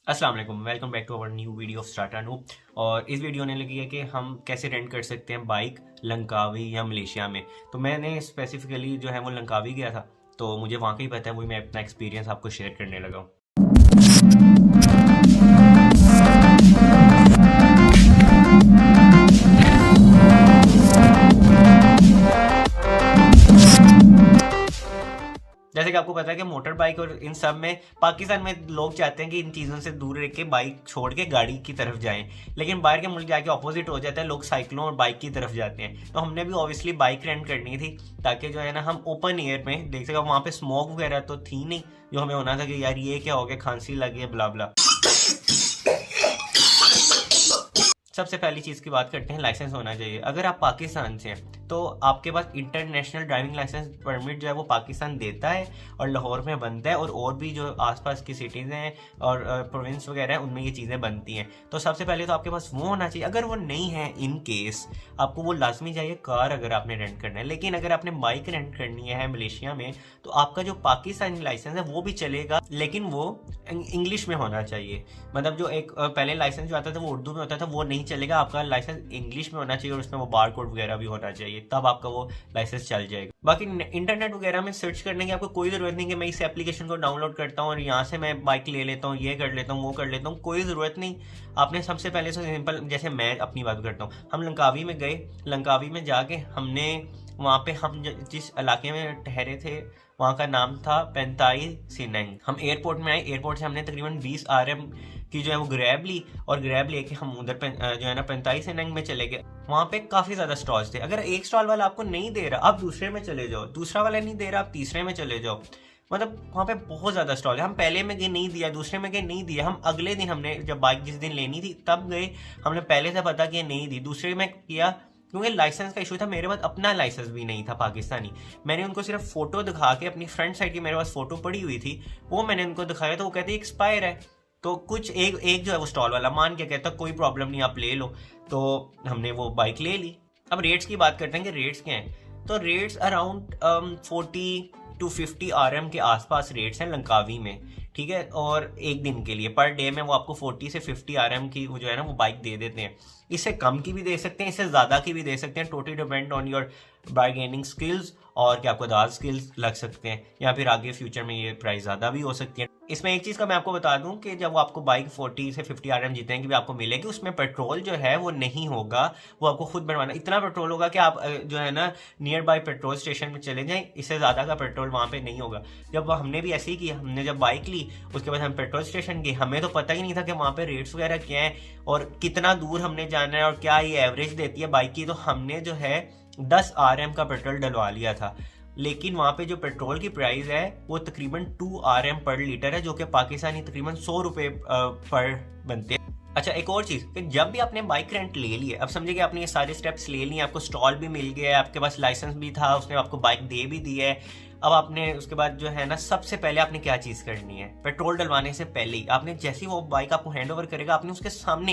अस्सलाम वालेकुम, welcome back to our new video of start Anoop. और इस वीडियो ने लगी है कि हम कैसे रेंट कर सकते हैं बाइक लंकावी या मलेशिया में। तो मैंने स्पेसिफिकली जो है वो लंकावी गया था, तो मुझे वहाँ का ही पता है, वही मैं अपना एक्सपीरियंस आपको शेयर करने लगा हूँ। जैसे कि आपको पता है कि मोटर बाइक और इन सब में पाकिस्तान में लोग चाहते हैं कि इन चीज़ों से दूर रह के बाइक छोड़ के गाड़ी की तरफ जाएं, लेकिन बाहर के मुल्क जाके ऑपोजिट हो जाता है, लोग साइकिलों और बाइक की तरफ जाते हैं। तो हमने भी ऑब्वियसली बाइक रेंट करनी थी ताकि जो है ना हम ओपन एयर में देख सकें। वहाँ पे स्मोक वगैरह तो थी नहीं, जो हमें होना था कि यार ये क्या हो गया, खांसी लगी है, ब्ला ब्ला। सबसे पहली चीज़ की बात करते हैं, लाइसेंस होना चाहिए। अगर आप पाकिस्तान से हैं तो आपके पास इंटरनेशनल ड्राइविंग लाइसेंस परमिट जो है वो पाकिस्तान देता है और लाहौर में बनता है, और भी जो आसपास की सिटीज़ हैं और प्रोविंस वगैरह हैं उनमें ये चीज़ें बनती हैं। तो सबसे पहले तो आपके पास वो होना चाहिए। अगर वो नहीं है, इन केस आपको वो लाजमी चाहिए कार अगर आपने रेंट करना है। लेकिन अगर आपने बाइक रेंट करनी है मलेशिया में तो आपका जो पाकिस्तानी लाइसेंस है वो भी चलेगा, लेकिन वो इंग्लिश में होना चाहिए। मतलब जो एक पहले लाइसेंस जो आता था वो उर्दू में होता था, वो नहीं चलेगा। आपका लाइसेंस इंग्लिश में होना चाहिए और उसमें वो बार कोड वगैरह भी होना चाहिए, तब आपका वो लाइसेंस चल जाएगा। बाकी इंटरनेट वगैरह में सर्च करने की आपको कोई ज़रूरत नहीं कि मैं इस एप्लीकेशन को डाउनलोड करता हूँ और यहाँ से मैं बाइक ले लेता हूँ, ये कर लेता हूँ, वो कर लेता हूँ, कोई ज़रूरत नहीं। आपने सबसे पहले से सिंपल, जैसे मैं अपनी बात करता हूँ, हम लंकावी में गए। लंकावी में जाके हमने वहाँ पे हम जिस इलाके में ठहरे थे वहाँ का नाम था पेंताई सिनंग। हम एयरपोर्ट में आए, एयरपोर्ट से हमने तकरीबन 20 RM की जो है वो ग्रैब ली, और ग्रैब लेके हम उधर जो है ना 45 सिनंग में चले गए। वहाँ पे काफ़ी ज़्यादा स्टॉल्स थे। अगर एक स्टॉल वाला आपको नहीं दे रहा आप दूसरे में चले जाओ, दूसरा वाला नहीं दे रहा आप तीसरे में चले जाओ। मतलब वहाँ पे बहुत ज़्यादा स्टॉल है। हम पहले में गए नहीं दिया, दूसरे में गए नहीं दिया, हम अगले दिन हमने जब बाइक जिस दिन लेनी थी तब गए, हमने पहले से पता किया नहीं दी, दूसरे में किया, क्योंकि लाइसेंस का इशू था। मेरे पास अपना लाइसेंस भी नहीं था पाकिस्तानी। मैंने उनको सिर्फ फोटो दिखा के, अपनी फ्रंट साइड की मेरे पास फोटो पड़ी हुई थी, वो मैंने उनको दिखाया तो वो कहते एक्सपायर है। तो कुछ एक एक जो है वो स्टॉल वाला मान के कहता कोई प्रॉब्लम नहीं, आप ले लो। तो हमने वो बाइक ले ली। अब रेट्स की बात करते हैं कि रेट्स क्या हैं। तो रेट्स अराउंड 40 to 50 RM के आसपास रेट्स हैं लंकावी में, ठीक है। और एक दिन के लिए पर डे में वो आपको 40 से 50 RM की वो जो है ना वो बाइक दे देते हैं। इससे कम की भी दे सकते हैं, इससे ज़्यादा की भी दे सकते हैं, totally depend on your bargaining skills और क्या आपको दाद स्किल्स लग सकते हैं, या फिर आगे फ्यूचर में ये प्राइस ज़्यादा भी हो सकती है। इसमें एक चीज़ का मैं आपको बता दूं कि जब वो आपको बाइक 40 से 50 RM जितने की भी आपको मिलेगी, उसमें पेट्रोल जो है वो नहीं होगा, वो आपको खुद बनवाना। इतना पेट्रोल होगा कि आप जो है ना नियर बाय पेट्रोल स्टेशन में चले जाएं, इससे ज़्यादा का पेट्रोल वहाँ पे नहीं होगा। जब हमने भी ऐसे ही किया, हमने जब बाइक ली उसके बाद हम पेट्रोल स्टेशन गए, हमें तो पता ही नहीं था कि वहाँ पे रेट्स वगैरह क्या है और कितना दूर हमने जाना है और क्या ये एवरेज देती है बाइक की। तो हमने जो है 10 RM का पेट्रोल डलवा लिया था, लेकिन वहाँ पे जो पेट्रोल की प्राइस है वो तकरीबन 2 RM पर लीटर है, जो कि पाकिस्तानी तकरीबन 100 रुपये पर बनते हैं। अच्छा, एक और चीज़ कि जब भी आपने बाइक रेंट ले ली है, अब समझिए कि आपने ये सारे स्टेप्स ले लिए, आपको स्टॉल भी मिल गया है, आपके पास लाइसेंस भी था, उसने आपको बाइक दे भी दी है। अब आपने उसके बाद जो है ना सबसे पहले आपने क्या चीज़ करनी है, पेट्रोल डलवाने से पहले ही आपने जैसे ही वो बाइक आपको हैंड ओवर करेगा, आपने उसके सामने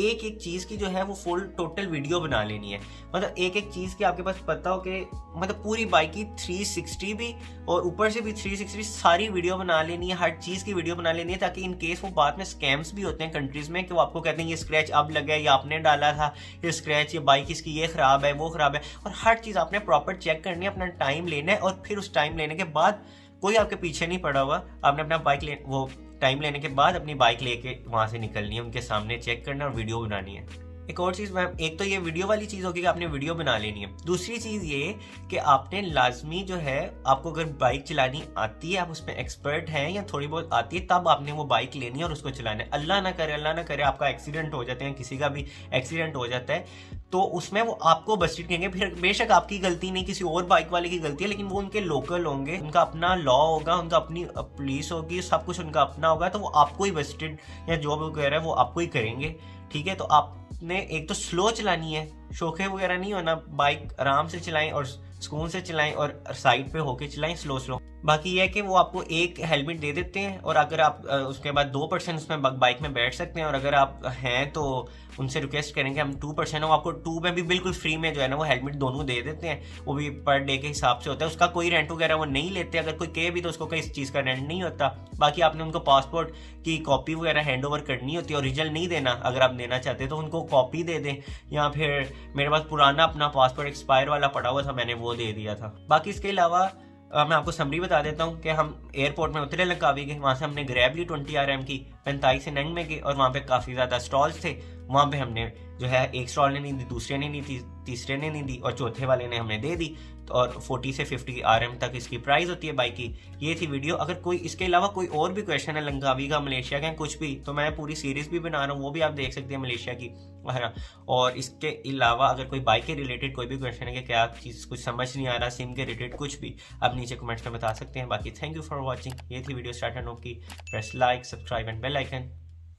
एक एक चीज़ की जो है वो फुल टोटल वीडियो बना लेनी है। मतलब एक एक चीज़ की आपके पास पता हो कि मतलब पूरी बाइक की 360 भी और ऊपर से भी 360 सारी वीडियो बना लेनी है, हर चीज़ की वीडियो बना लेनी है, ताकि इन केस वो बाद में स्कैम्स भी होते हैं कंट्रीज़ में कि वो आपको कहते हैं ये स्क्रैच अब लगा है, ये आपने डाला था, ये स्क्रैच, ये बाइक इसकी ये ख़राब है, वो ख़राब है। और हर चीज़ आपने प्रॉपर चेक करनी है, अपना टाइम लेना है, और फिर उस टाइम लेने के बाद कोई आपके पीछे नहीं पड़ा हुआ, आपने अपना बाइक ले वो टाइम लेने के बाद अपनी बाइक लेके वहाँ से निकलनी है, उनके सामने चेक करना और वीडियो बनानी है। एक और चीज़ मैम, एक तो ये वीडियो वाली चीज़ होगी कि आपने वीडियो बना लेनी है। दूसरी चीज़ ये कि आपने लाजमी जो है, आपको अगर बाइक चलानी आती है, आप उसमें एक्सपर्ट हैं या थोड़ी बहुत आती है, तब आपने वो बाइक लेनी है और उसको चलाना है। अल्लाह ना करे आपका एक्सीडेंट हो जाते हैं, किसी का भी एक्सीडेंट हो जाता है, तो उसमें वो आपको बस्टिड कहेंगे। फिर बेशक आपकी गलती नहीं, किसी और बाइक वाले की गलती है, लेकिन वो उनके लोकल होंगे, उनका अपना लॉ होगा, उनका अपनी पुलिस होगी, सब कुछ उनका अपना होगा, तो वो आपको ही बस्टिड या जो भी कह रहा है वो आपको ही करेंगे, ठीक है। तो आपने एक तो स्लो चलानी है, शोखे वगैरह नहीं होना, बाइक आराम से चलाएं और सुकून से चलाएं और साइड पे होके चलाएं, स्लो स्लो। बाकी ये है कि वो आपको एक हेलमेट दे देते हैं और अगर आप उसके बाद 2% उसमें बाइक में बैठ सकते हैं, और अगर आप हैं तो उनसे रिक्वेस्ट करेंगे हम 2% हो, आपको 2 में भी बिल्कुल फ्री में जो है ना वो हेलमेट दोनों दे देते हैं। वो भी पर डे के हिसाब से होता है, उसका कोई रेंट वगैरह वो नहीं लेते। अगर कोई कहे भी तो उसको किसी चीज़ का रेंट नहीं होता। बाकी आपने उनको पासपोर्ट की कॉपी वगैरह हैंड ओवर करनी होती है, ओरिजिनल नहीं देना। अगर आप देना चाहते तो उनको कॉपी दे दें, या फिर मेरे पास पुराना अपना पासपोर्ट एक्सपायर वाला पड़ा हुआ था, मैंने वो दे दिया था। बाकी इसके अलावा मैं आपको समरी बता देता हूँ कि हम एयरपोर्ट में उतरे लंकावी के, वहाँ से हमने ग्रैब ली 20 RM की 45 से 9 में गए, और वहाँ पे काफ़ी ज़्यादा स्टॉल्स थे। वहाँ पे हमने जो है एक स्टॉल ने नहीं दी, दूसरे ने नहीं दी, तीसरे ने नहीं दी, और चौथे वाले ने हमें दे दी। तो और 40 से 50 RM तक इसकी प्राइस होती है बाइक की। ये थी वीडियो। अगर कोई इसके अलावा कोई और भी क्वेश्चन है लंकावी का, मलेशिया का, कुछ भी, तो मैं पूरी सीरीज़ भी बना रहा हूँ, वो भी आप देख सकते हैं मलेशिया की, है ना। और इसके अलावा अगर कोई बाइक के रिलेटेड कोई भी क्वेश्चन है कि क्या चीज़ कुछ समझ नहीं आ रहा, सिम के रिलेटेड कुछ भी, आप नीचे कमेंट्स में बता सकते हैं। बाकी थैंक यू फॉर वॉचिंग। ये थी वीडियो स्टार्ट एंड की। Press like, subscribe and bell icon.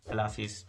अल्लाह हाफिज़।